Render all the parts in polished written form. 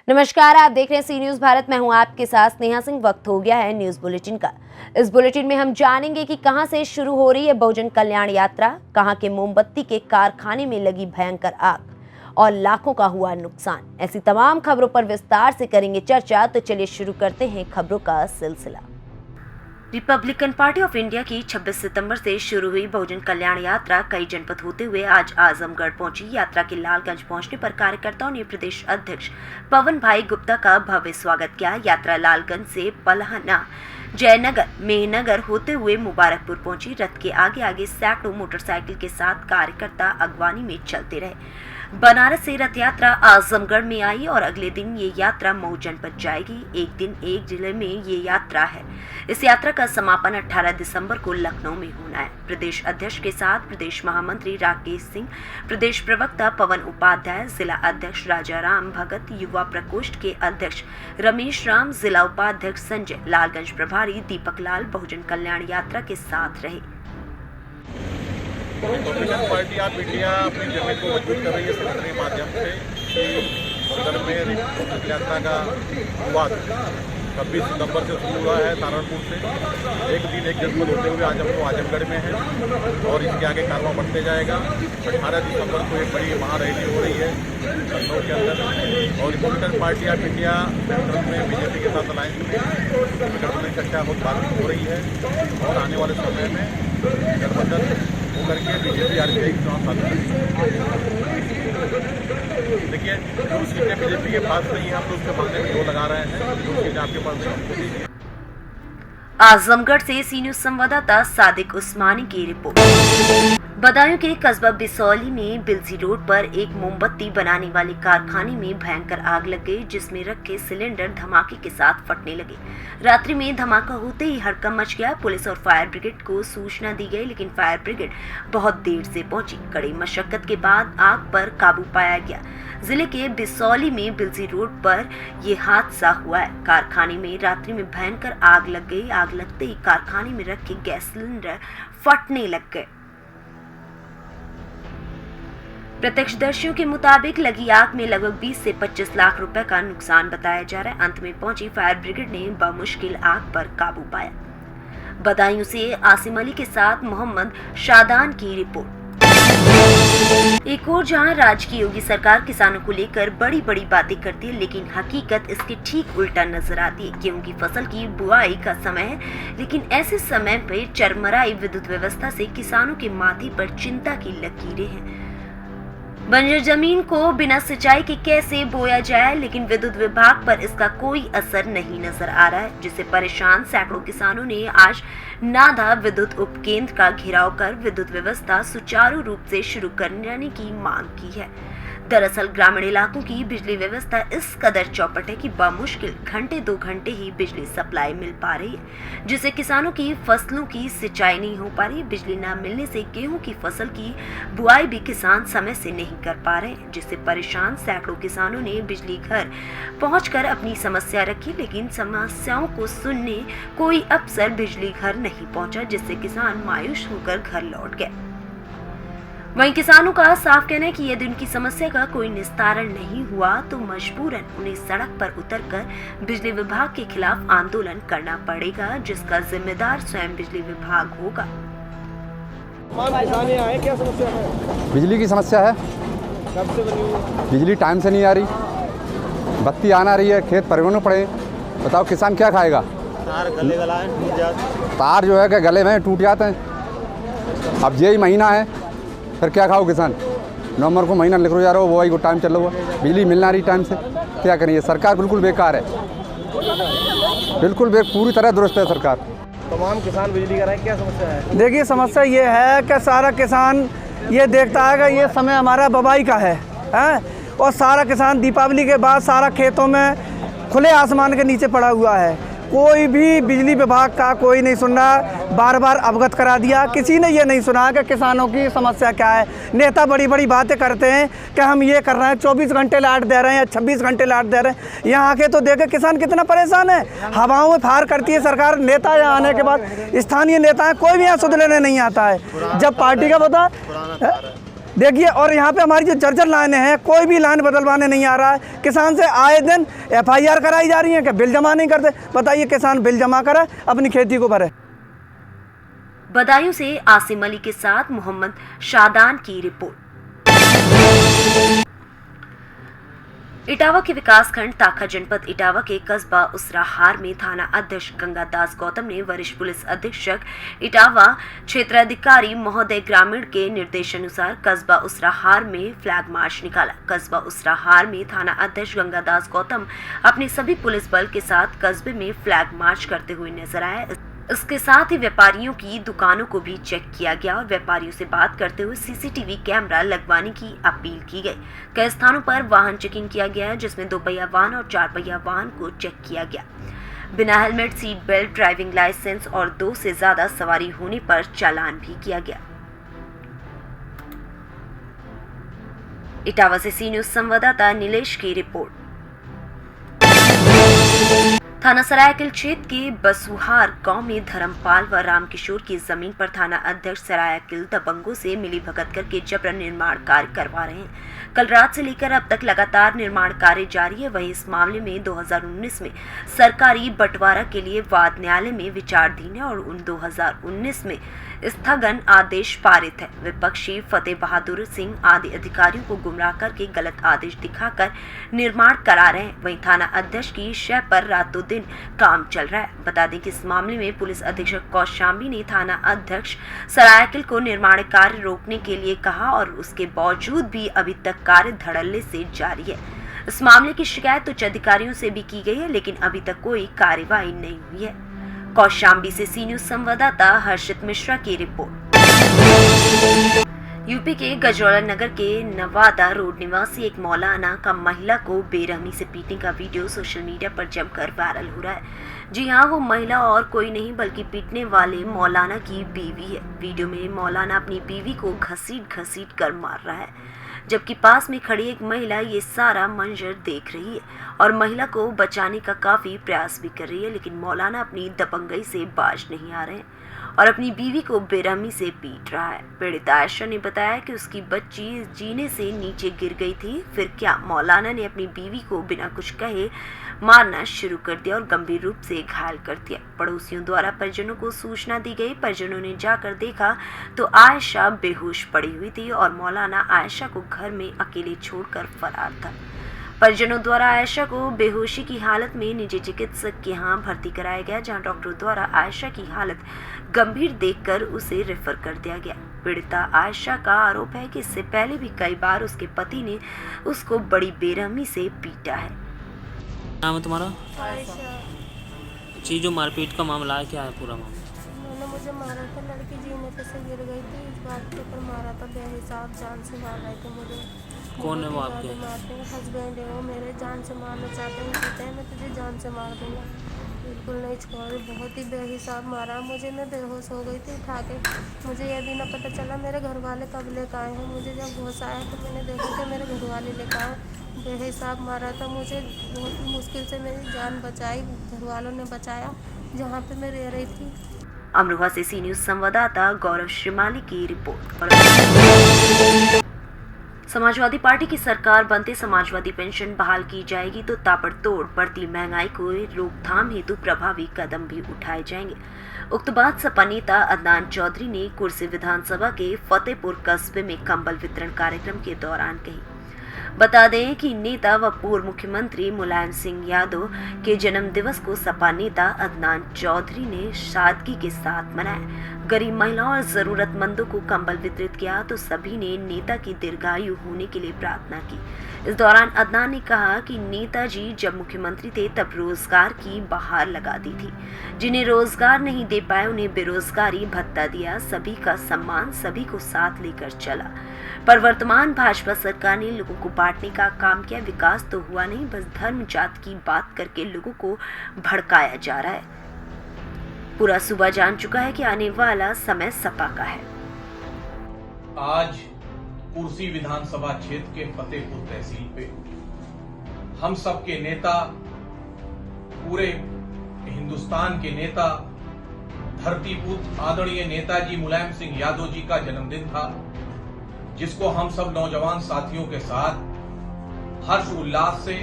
नमस्कार, आप देख रहे हैं सी न्यूज भारत। मैं हूं आपके साथ स्नेहा सिंह। वक्त हो गया है न्यूज बुलेटिन का। इस बुलेटिन में हम जानेंगे कि कहां से शुरू हो रही है बहुजन कल्याण यात्रा, कहां के मोमबत्ती के कारखाने में लगी भयंकर आग और लाखों का हुआ नुकसान। ऐसी तमाम खबरों पर विस्तार से करेंगे चर्चा। तो चलिए शुरू करते हैं खबरों का सिलसिला। रिपब्लिकन पार्टी ऑफ इंडिया की 26 सितंबर से शुरू हुई बहुजन कल्याण यात्रा कई जनपद होते हुए आज आजमगढ़ पहुंची। यात्रा के लालगंज पहुंचने पर कार्यकर्ताओं ने प्रदेश अध्यक्ष पवन भाई गुप्ता का भव्य स्वागत किया। यात्रा लालगंज से पलहना, जयनगर, मेहनगर होते हुए मुबारकपुर पहुंची। रथ के आगे आगे सैकड़ों मोटरसाइकिल के साथ कार्यकर्ता अगवानी में चलते रहे। बनारस से रथ यात्रा आजमगढ़ में आई और अगले दिन ये यात्रा मऊ जनपद जाएगी। एक दिन एक जिले में ये यात्रा है। इस यात्रा का समापन 18 दिसंबर को लखनऊ में होना है। प्रदेश अध्यक्ष के साथ प्रदेश महामंत्री राकेश सिंह, प्रदेश प्रवक्ता पवन उपाध्याय, जिला अध्यक्ष राजाराम भगत, युवा प्रकोष्ठ के अध्यक्ष रमेश राम, जिला उपाध्यक्ष संजय, लालगंज प्रभारी दीपक लाल बहुजन कल्याण यात्रा के साथ रहे। रिपब्लिकन पार्टी ऑफ इंडिया अपनी जगह को मजबूत कर रही है संगठन के माध्यम से कि सदन में रिपब्लिक यात्रा का शुरुआत 26 सितंबर से शुरू हुआ है सहारनपुर से। एक दिन एक जनपद होते हुए आज हम लोग आजमगढ़ में हैं और इसके आगे कारवां बढ़ते जाएगा। 18 दिसंबर को एक बड़ी महारैली हो रही है लखनऊ के अंदर और Republican party of India central में बीजेपी के साथ अलायंस में गठबंधन की चर्चा बहुत बातचीत हो रही है और आने वाले समय में गठबंधन करके बीजेपी आरपीआई के चुनाव साथ देखिए जो सीटें बीजेपी के पास नहीं है हम तो उसके मामले में लगा रहे हैं। जो सीटें आपके पास नहीं। आजमगढ़ से सी न्यूज संवाददाता सादिक उस्मानी की रिपोर्ट। बदायूं के कस्बा बिसौली में बिलसी रोड पर एक मोमबत्ती बनाने वाले कारखाने में भयंकर आग लग गई, जिसमें रखे सिलेंडर धमाके के साथ फटने लगे। रात्रि में धमाका होते ही हड़कंप मच गया। पुलिस और फायर ब्रिगेड को सूचना दी गई, लेकिन फायर ब्रिगेड बहुत देर से पहुंची। कड़ी मशक्कत के बाद आग पर काबू पाया गया। जिले के बिसौली में बिलसी रोड पर यह हादसा हुआ है। कारखाने में रात्रि में भयंकर आग लग गई। आग लगते ही कारखाने में रखे गैस सिलेंडर फटने लग गए। प्रत्यक्षदर्शियों के मुताबिक लगी आग में लगभग 20 से 25 लाख रुपए का नुकसान बताया जा रहा है। अंत में पहुंची फायर ब्रिगेड ने बमुश्किल आग पर काबू पाया। बदायूं से आसिम अली के साथ मोहम्मद शादान की रिपोर्ट। एक और जहां राज्य की योगी सरकार किसानों को लेकर बड़ी बड़ी बातें करती है, लेकिन हकीकत इसके ठीक उल्टा नजर आती है। गेहूं की फसल की बुआई का समय है, लेकिन ऐसे समय पर चरमराई विद्युत व्यवस्था से किसानों के माथे पर चिंता की लकीरें हैं। बंजर जमीन को बिना सिंचाई के कैसे बोया जाए, लेकिन विद्युत विभाग पर इसका कोई असर नहीं नजर आ रहा है, जिससे परेशान सैकड़ों किसानों ने आज नाधा विद्युत उपकेंद्र का घेराव कर विद्युत व्यवस्था सुचारू रूप से शुरू करने की मांग की है। दरअसल ग्रामीण इलाकों की बिजली व्यवस्था इस कदर चौपट है कि बमुश्किल घंटे 2 घंटे ही बिजली सप्लाई मिल पा रही है, जिससे किसानों की फसलों की सिंचाई नहीं हो पा रही। बिजली न मिलने से गेहूं की फसल की बुआई भी किसान समय से नहीं कर पा रहे, जिससे परेशान सैकड़ों किसानों ने बिजली घर पहुंचकर अपनी समस्या रखी, लेकिन समस्याओं को सुनने कोई अफसर बिजली घर नहीं पहुंचा, जिससे किसान मायूस होकर घर लौट गए। वहीं किसानों का साफ कहना है कि यदि उनकी समस्या का कोई निस्तारण नहीं हुआ तो मजबूरन उन्हें सड़क पर उतरकर बिजली विभाग के खिलाफ आंदोलन करना पड़ेगा, जिसका जिम्मेदार स्वयं बिजली विभाग होगा। क्या समस्या है? बिजली की समस्या है। कब से बनी हुई? बिजली टाइम से नहीं आ रही, बत्ती आना रही है, खेत परिवहन पड़े। बताओ किसान क्या खाएगा? तार गले गलाए टूट जाते। तार जो है कि गले में टूट जाते हैं। अब यही महीना है, फिर क्या खाओ किसान? नवंबर को महीना निकल जा रहा हो, बुआई को टाइम चल रहा हुआ, बिजली मिलना रही टाइम से, क्या करेंगे? सरकार बिल्कुल बेकार है, बिल्कुल पूरी तरह दुरुस्त है सरकार। तमाम किसान बिजली का क्या समस्या है? देखिए समस्या ये है कि सारा किसान ये देखता है कि ये समय हमारा बुवाई का है और सारा किसान दीपावली के बाद सारा खेतों में खुले आसमान के नीचे पड़ा हुआ है। कोई भी बिजली विभाग का कोई नहीं सुन रहा। बार बार अवगत करा दिया, किसी ने ये नहीं सुना कि किसानों की समस्या क्या है। नेता बड़ी बड़ी बातें करते हैं कि हम ये कर रहे हैं, 24 घंटे लाइट दे रहे हैं या 26 घंटे लाइट दे रहे हैं। यहाँ आके तो देखे किसान कितना परेशान है। हवाओं में फार करती है सरकार। नेता यहाँ आने के बाद स्थानीय नेता है, कोई भी यहाँ सुध लेने नहीं आता है। जब पार्टी का बता देखिए, और यहाँ पे हमारी जो जर्जर लाइनें हैं, कोई भी लाइन बदलवाने नहीं आ रहा है। किसान से आए दिन FIR कराई जा रही है कि बिल जमा नहीं करते। बताइए, किसान बिल जमा करे, अपनी खेती को भरे। बदायूं से आसिम अली के साथ मोहम्मद शादान की रिपोर्ट। इटावा के विकासखंड ताखा जनपद इटावा के कस्बा उसराहार में थाना अध्यक्ष गंगादास गौतम ने वरिष्ठ पुलिस अधीक्षक इटावा क्षेत्राधिकारी महोदय ग्रामीण के निर्देशानुसार कस्बा उसराहार में फ्लैग मार्च निकाला। कस्बा उसराहार में थाना अध्यक्ष गंगादास गौतम अपने सभी पुलिस बल के साथ कस्बे में फ्लैग मार्च करते हुए नजर आए। इसके साथ ही व्यापारियों की दुकानों को भी चेक किया गया और व्यापारियों से बात करते हुए CCTV कैमरा लगवाने की अपील की गई। कई स्थानों पर वाहन चेकिंग किया गया, जिसमें 2 पहिया वाहन और 4 पहिया वाहन को चेक किया गया। बिना helmet, seat belt, driving licence और 2 से ज्यादा सवारी होने पर चालान भी किया गया। इटावा से सी न्यूज संवाददाता नीलेश की रिपोर्ट। थाना सरायकिल क्षेत्र के बसुहार गांव में धर्मपाल व रामकिशोर की जमीन पर थाना अध्यक्ष सरायकिल दबंगों से मिली भगत करके जबरन निर्माण कार्य करवा रहे हैं। कल रात से लेकर अब तक लगातार निर्माण कार्य जारी है। वहीं इस मामले में 2019 में सरकारी बंटवारा के लिए वाद न्यायालय में विचाराधीन है और 2019 में स्थगन आदेश पारित है। विपक्षी फतेह बहादुर सिंह आदि अधिकारियों को गुमराह करके गलत आदेश दिखाकर निर्माण करा रहे हैं। वहीं थाना अध्यक्ष की शय पर रातों दिन काम चल रहा है। बता दें कि इस मामले में पुलिस अधीक्षक कौशाम्बी ने थाना अध्यक्ष सरायकिल को निर्माण कार्य रोकने के लिए कहा और उसके बावजूद भी अभी तक कार्य धड़ल्ले से जारी है। इस मामले की शिकायत उच्च अधिकारियों से भी की गई है, लेकिन अभी तक कोई कार्रवाई नहीं हुई है। कौशाम्बी से सी न्यूज संवाददाता हर्षित मिश्रा की रिपोर्ट। यूपी के गजरौला नगर के नवादा रोड निवासी एक मौलाना का महिला को बेरहमी से पीटने का वीडियो सोशल मीडिया पर जमकर वायरल हो रहा है। जी हाँ, वो महिला और कोई नहीं बल्कि पीटने वाले मौलाना की बीवी है। वीडियो में मौलाना अपनी बीवी को घसीट कर मार रहा है, जबकि पास में खड़ी एक महिला ये सारा मंजर देख रही है और महिला को बचाने का काफी प्रयास भी कर रही है, लेकिन मौलाना अपनी दबंगई से बाज नहीं आ रहे हैं और अपनी बीवी को बेरहमी से पीट रहा है। पीड़िता आयशा ने बताया कि उसकी बच्ची जीने से नीचे गिर गई थी। फिर क्या मौलाना ने अपनी बीवी को बिना कुछ कहे मारना शुरू कर दिया और गंभीर रूप से घायल कर दिया। पड़ोसियों द्वारा परिजनों को सूचना दी गई। परिजनों ने जाकर देखा तो आयशा बेहोश पड़ी हुई थी और मौलाना आयशा को घर में अकेले छोड़कर फरार था। परिजनों द्वारा आयशा को बेहोशी की हालत में निजी चिकित्सक के यहाँ भर्ती कराया गया, जहाँ डॉक्टरों द्वारा आयशा की हालत गंभीर देखकर उसे रेफर कर दिया गया। पीड़िता आयशा का आरोप है कि इससे पहले भी कई बार उसके पति ने उसको बड़ी बेरहमी से पीटा है। नाम है तुम्हारा? जी, जो मारपीट का मामला है, क्या है पूरा मामला? उन्होंने मुझे मारा था, लड़की जीने पे से गिर गई थी, इस बात के ऊपर मारा था, बेहिसाब जान से मार रहे थे मुझे। कौन है वो आपके? मारते हैं, हस्बैंड है वो मेरे, जान से मारना चाहते हैं, कहते हैं मैं तुझे जान से मार दूंगा। बिल्कुल नहीं छोड़, बहुत ही बेहिसाब मारा मुझे। मैं बेहोश हो गई थी, उठा के मुझे यह भी ना पता चला मेरे घर वाले कब लेकर आए हैं। मुझे जब होश आया तो मैंने देखा कि मेरे घर वाले लेकर आए। बेहिसाब मारा था मुझे, बहुत मुश्किल से मेरी जान बचाई, घर वालों ने बचाया जहाँ पे मैं रह रही थी। अमरोहा से सी न्यूज संवाददाता गौरव श्रीमाली की रिपोर्ट। समाजवादी पार्टी की सरकार बनते समाजवादी पेंशन बहाल की जाएगी तो ताबड़तोड़ बढ़ती महंगाई को रोकथाम हेतु प्रभावी कदम भी उठाए जाएंगे। उक्त बात सपा नेता अदनान चौधरी ने कुर्सी विधानसभा के फतेहपुर कस्बे में कंबल वितरण कार्यक्रम के दौरान कही। बता दें कि नेता व पूर्व मुख्यमंत्री मुलायम सिंह यादव के जन्म दिवस को सपा नेता अदनान चौधरी ने सादगी के साथ मनाया। गरीब महिलाओं और जरूरतमंदों को कंबल वितरित किया तो सभी ने नेता की दीर्घायु होने के लिए प्रार्थना की। इस दौरान अदनान ने कहा कि नेताजी जब मुख्यमंत्री थे तब रोजगार की बहार लगा दी थी। जिन्हें रोजगार नहीं दे पाए उन्हें बेरोजगारी भत्ता दिया। सभी का सम्मान, सभी को साथ लेकर चला। पर वर्तमान भाजपा सरकार ने लोगों को बांटने का काम किया। विकास तो हुआ नहीं, बस धर्म जात की बात करके लोगों को भड़काया जा रहा है। पूरा सूबा जान चुका है कि आने वाला समय सपा का है। आज कुर्सी विधानसभा क्षेत्र के फतेहपुर तहसील पे हम सब के नेता, पूरे हिंदुस्तान के नेता, धरतीपुत्र आदरणीय नेताजी मुलायम सिंह यादव जी का जन्मदिन था। जिसको हम सब नौजवान साथियों के साथ हर्ष उल्लास से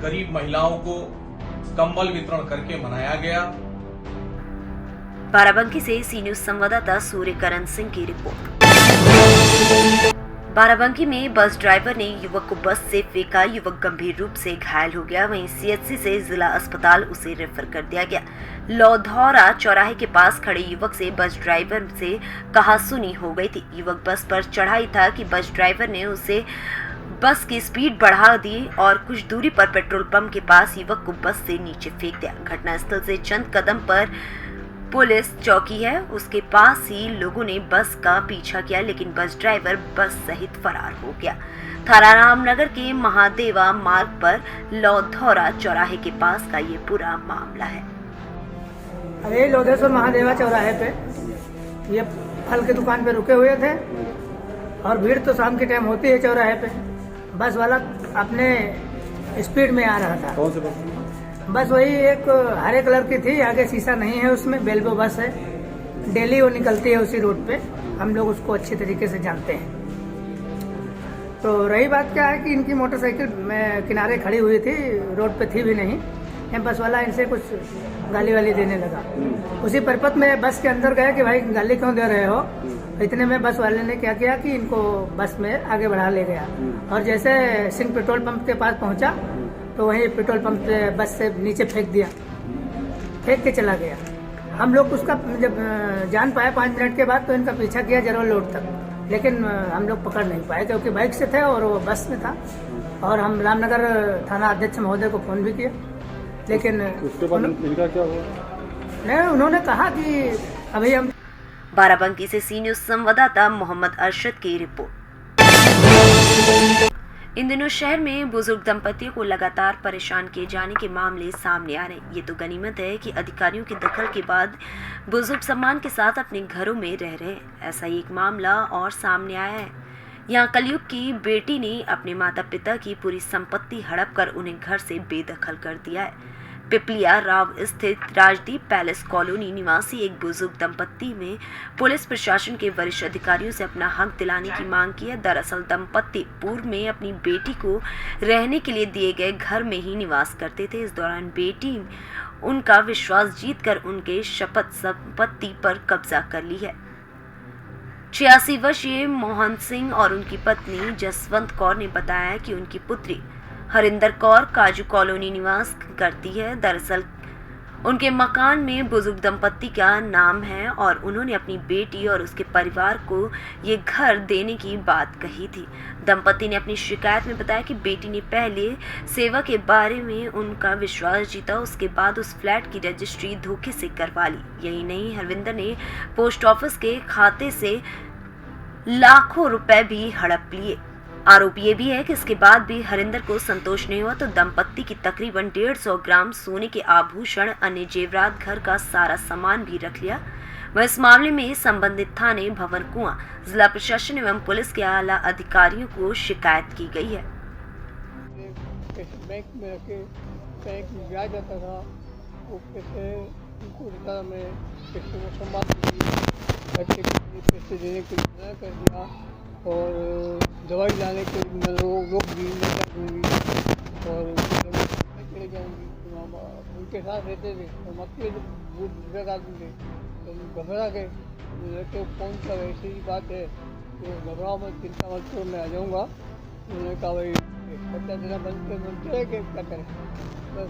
गरीब महिलाओं को कंबल वितरण करके मनाया गया। बाराबंकी से सी न्यूज संवाददाता सूर्यकरण सिंह की रिपोर्ट। बाराबंकी में बस ड्राइवर ने युवक को बस से फेंका, युवक गंभीर रूप से घायल हो गया। वहीं सीएचसी से जिला अस्पताल उसे रेफर कर दिया गया। लौधौरा चौराहे के पास खड़े युवक से बस ड्राइवर से कहासुनी हो गई थी। युवक बस पर चढ़ा ही था कि बस ड्राइवर ने उसे बस की स्पीड बढ़ा दी और कुछ दूरी पर पेट्रोल पंप के पास युवक को बस से नीचे फेंक दिया। घटनास्थल से चंद कदम पर पुलिस चौकी है, उसके पास ही लोगों ने बस का पीछा किया, लेकिन बस ड्राइवर बस सहित फरार हो गया। थाना रामनगर के महादेवा मार्ग पर लौधौरा चौराहे के पास का ये पूरा मामला है। अरे लोधेश्वर महादेवा चौराहे पे ये फल की दुकान पे रुके हुए थे और भीड़ तो शाम के टाइम होती है चौराहे पे। बस वाला अपने स्पीड में आ रहा था। कौन सी बस? बस वही एक हरे कलर की थी, आगे शीशा नहीं है उसमें, बेल्बो बस है। डेली वो निकलती है उसी रोड पे, हम लोग उसको अच्छी तरीके से जानते हैं। तो रही बात क्या है कि इनकी मोटरसाइकिल में किनारे खड़ी हुई थी, रोड पे थी भी नहीं। ये बस वाला इनसे कुछ गाली वाली देने लगा। उसी परपत में बस के अंदर गया कि भाई गाली क्यों दे रहे हो। इतने में बस वाले ने क्या किया कि इनको बस में आगे बढ़ा ले गया और जैसे सिंह पेट्रोल पंप के पास पहुंचा तो वहीं पेट्रोल पंप से बस से नीचे फेंक दिया, फेंक के चला गया। हम लोग उसका जब जान पाए 5 मिनट के बाद तो इनका पीछा किया जरूर लोड तक, लेकिन हम लोग पकड़ नहीं पाए क्योंकि बाइक से थे और वो बस में था। और हम रामनगर थाना अध्यक्ष महोदय को फोन भी किया, लेकिन उसके बाद इनका क्या हुआ? नहीं, उन्होंने कहा कि अभी हम। बाराबंकी से सी न्यूज संवाददाता मोहम्मद अरशद की रिपोर्ट। इन दिनों शहर में बुजुर्ग दंपतियों को लगातार परेशान किए जाने के मामले सामने आ रहे हैं। ये तो गनीमत है कि अधिकारियों के दखल के बाद बुजुर्ग सम्मान के साथ अपने घरों में रह रहे हैं। ऐसा ही एक मामला और सामने आया है। यहाँ कलयुग की बेटी ने अपने माता पिता की पूरी संपत्ति हड़प कर उन्हें घर से बेदखल कर दिया है। पिपलिया राव स्थित राजदीप पैलेस कॉलोनी निवासी एक बुजुर्ग दंपत्ति में पुलिस प्रशासन के वरिष्ठ अधिकारियों से अपना हक दिलाने की मांग की है। दरअसल दंपत्ति पूर्व में अपनी बेटी को रहने के लिए दिए गए घर में ही निवास करते थे। इस दौरान बेटी उनका विश्वास जीतकर उनके शपथ संपत्ति पर कब्जा कर ली है। 86 वर्षीय मोहन सिंह और उनकी पत्नी जसवंत कौर ने बताया कि उनकी पुत्री हरिंदर कौर काजू कॉलोनी निवास करती है। दरअसल उनके मकान में बुजुर्ग दंपत्ति का नाम है और उन्होंने अपनी बेटी और उसके परिवार को ये घर देने की बात कही थी। दंपत्ति ने अपनी शिकायत में बताया कि बेटी ने पहले सेवा के बारे में उनका विश्वास जीता, उसके बाद उस फ्लैट की रजिस्ट्री धोखे से करवा ली। यही नहीं, हरविंदर ने पोस्ट ऑफिस के खाते से लाखों रुपए भी हड़प लिए। आरोप ये भी है कि इसके बाद भी हरिंदर को संतोष नहीं हुआ तो दंपत्ति की तकरीबन 150 ग्राम सोने के आभूषण, अन्य जेवरात, घर का सारा सामान भी रख लिया। वह इस मामले में संबंधित थाने भवन कुआं जिला प्रशासन एवं पुलिस के आला अधिकारियों को शिकायत की गई है। बैंक में रखे, बैंक में ब्याज जाता था, वो पैसे उनको देता मैं पैसे को संभाल बच्चे को पैसे देने के लिए मना कर दिया और दवाई लाने के लिए रोक दी, मैं दूँगी और चले जाऊँगी। उनके साथ रहते थे और मक्के बुजुर्ग आदमी थे तो घबरा गए। लड़के को फोन कर ऐसी ही बात है तो घबराओ मत, चिंता मत करो, मैं आ जाऊँगा। उन्होंने कहा भाई बच्चा देना बनते है कि क्या करें, बस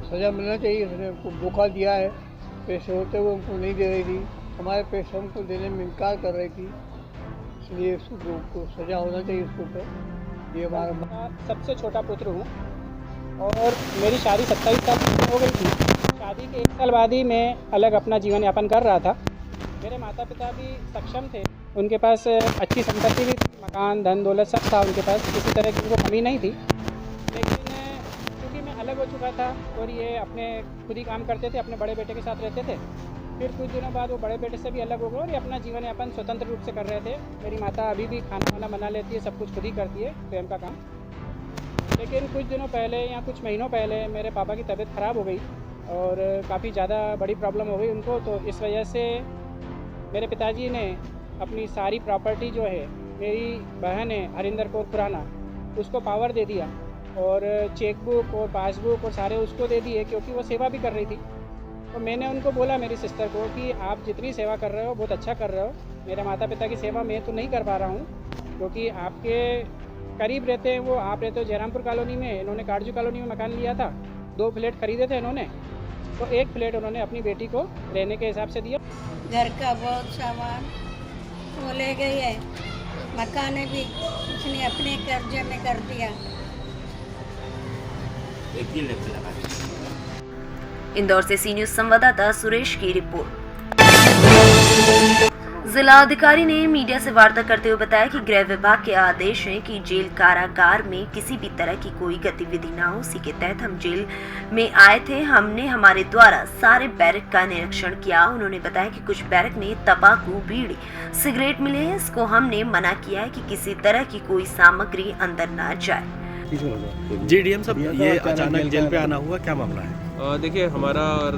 सज़ा मिलना चाहिए। उसने हमको धोखा दिया है, पैसे होते हुए हमको नहीं दे रही थी, हमारे पैसे हमको देने में इनकार कर रही थी, इसलिए उसको सज़ा होना चाहिए उसके ऊपर। ये हमारा सबसे छोटा पुत्र हूँ और मेरी शादी 27 साल की हो गई थी। शादी के 1 साल बाद ही मैं अलग अपना जीवन यापन कर रहा था। मेरे माता पिता भी सक्षम थे, उनके पास अच्छी संपत्ति भी थी, मकान, धन दौलत सब था उनके पास, किसी तरह की उनको कमी नहीं थी। लेकिन क्योंकि मैं अलग हो चुका था और ये अपने खुद ही काम करते थे, अपने बड़े बेटे के साथ रहते थे। फिर कुछ दिनों बाद वो बड़े बेटे से भी अलग हो गए और ये अपना जीवन यापन स्वतंत्र रूप से कर रहे थे। मेरी माता अभी भी खाना वाना बना लेती है, सब कुछ खुद ही करती है, स्वयं का काम। लेकिन कुछ दिनों पहले या कुछ महीनों पहले मेरे पापा की तबीयत ख़राब हो गई और काफ़ी ज़्यादा बड़ी प्रॉब्लम हो गई उनको, तो इस वजह से मेरे पिताजी ने अपनी सारी प्रॉपर्टी जो है, मेरी बहन है हरिंदर कौर खुराना, उसको पावर दे दिया और चेकबुक और पासबुक और सारे उसको दे दिए, क्योंकि वो सेवा भी कर रही थी। तो मैंने उनको बोला, मेरी सिस्टर को, कि आप जितनी सेवा कर रहे हो बहुत अच्छा कर रहे हो, मेरे माता पिता की सेवा मैं तो नहीं कर पा रहा हूँ, क्योंकि आपके करीब रहते हैं वो। आप रहते हो जयरामपुर कॉलोनी में, इन्होंने काटजू कॉलोनी में मकान लिया था, 2 फ्लैट खरीदे थे इन्होंने, तो 1 फ्लैट उन्होंने अपनी बेटी को रहने के हिसाब से दिया। घर का बहुत सामान वो ले गई है, मकान भी उसने अपने कर्जे में कर दिया। इंदौर से सी न्यूज संवाददाता सुरेश की रिपोर्ट। जिला अधिकारी ने मीडिया से वार्ता करते हुए बताया कि गृह विभाग के आदेश है कि जेल कारागार में किसी भी तरह की कोई गतिविधि न हो। उसी के तहत हम जेल में आए थे। हमने हमारे द्वारा सारे बैरक का निरीक्षण किया। उन्होंने बताया कि कुछ बैरक में तंबाकू, बीड़ी, सिगरेट मिले हैं। इसको हमने मना किया है कि किसी तरह की कोई सामग्री अंदर न जाए। जी डीएम साहब, ये अचानक जेल पे आना हुआ, क्या मामला है? देखिए, हमारा और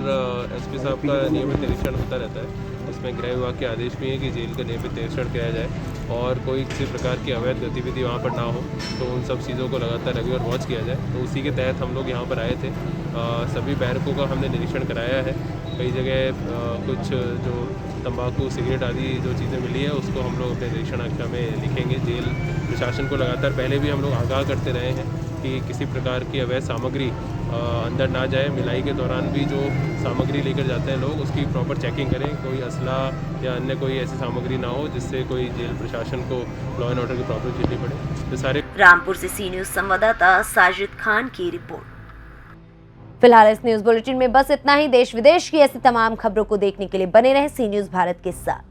एसपी साहब का नियमित निरीक्षण होता रहता है। इसमें गृह विभाग के आदेश भी है कि जेल का नियमित निरीक्षण किया जाए और कोई किसी प्रकार की अवैध गतिविधि वहाँ पर ना हो, तो उन सब चीज़ों को लगातार रेगुलर वॉच किया जाए। तो उसी के तहत हम लोग यहाँ पर आए थे। सभी बैरकों का हमने निरीक्षण कराया है। कई जगह कुछ जो तंबाकू, सिगरेट आदि जो चीज़ें मिली है उसको हम लोग अपने निरीक्षण आख्या में लिखेंगे। जेल प्रशासन को लगातार पहले भी हम लोग आगाह करते रहे हैं कि किसी प्रकार की अवैध सामग्री अंदर ना जाए। मिलाई के दौरान भी जो सामग्री लेकर जाते हैं लोग, उसकी प्रॉपर चेकिंग करें। कोई असला या अन्य कोई ऐसी सामग्री ना हो जिससे कोई जेल प्रशासन को लॉ एंड ऑर्डर की प्रॉब्लम झेलनी पड़े। तो सारे रामपुर से सी न्यूज संवाददाता साजिद खान की रिपोर्ट। फिलहाल इस न्यूज बुलेटिन में बस इतना ही। देश विदेश की ऐसी तमाम खबरों को देखने के लिए बने रहे सी न्यूज भारत के साथ।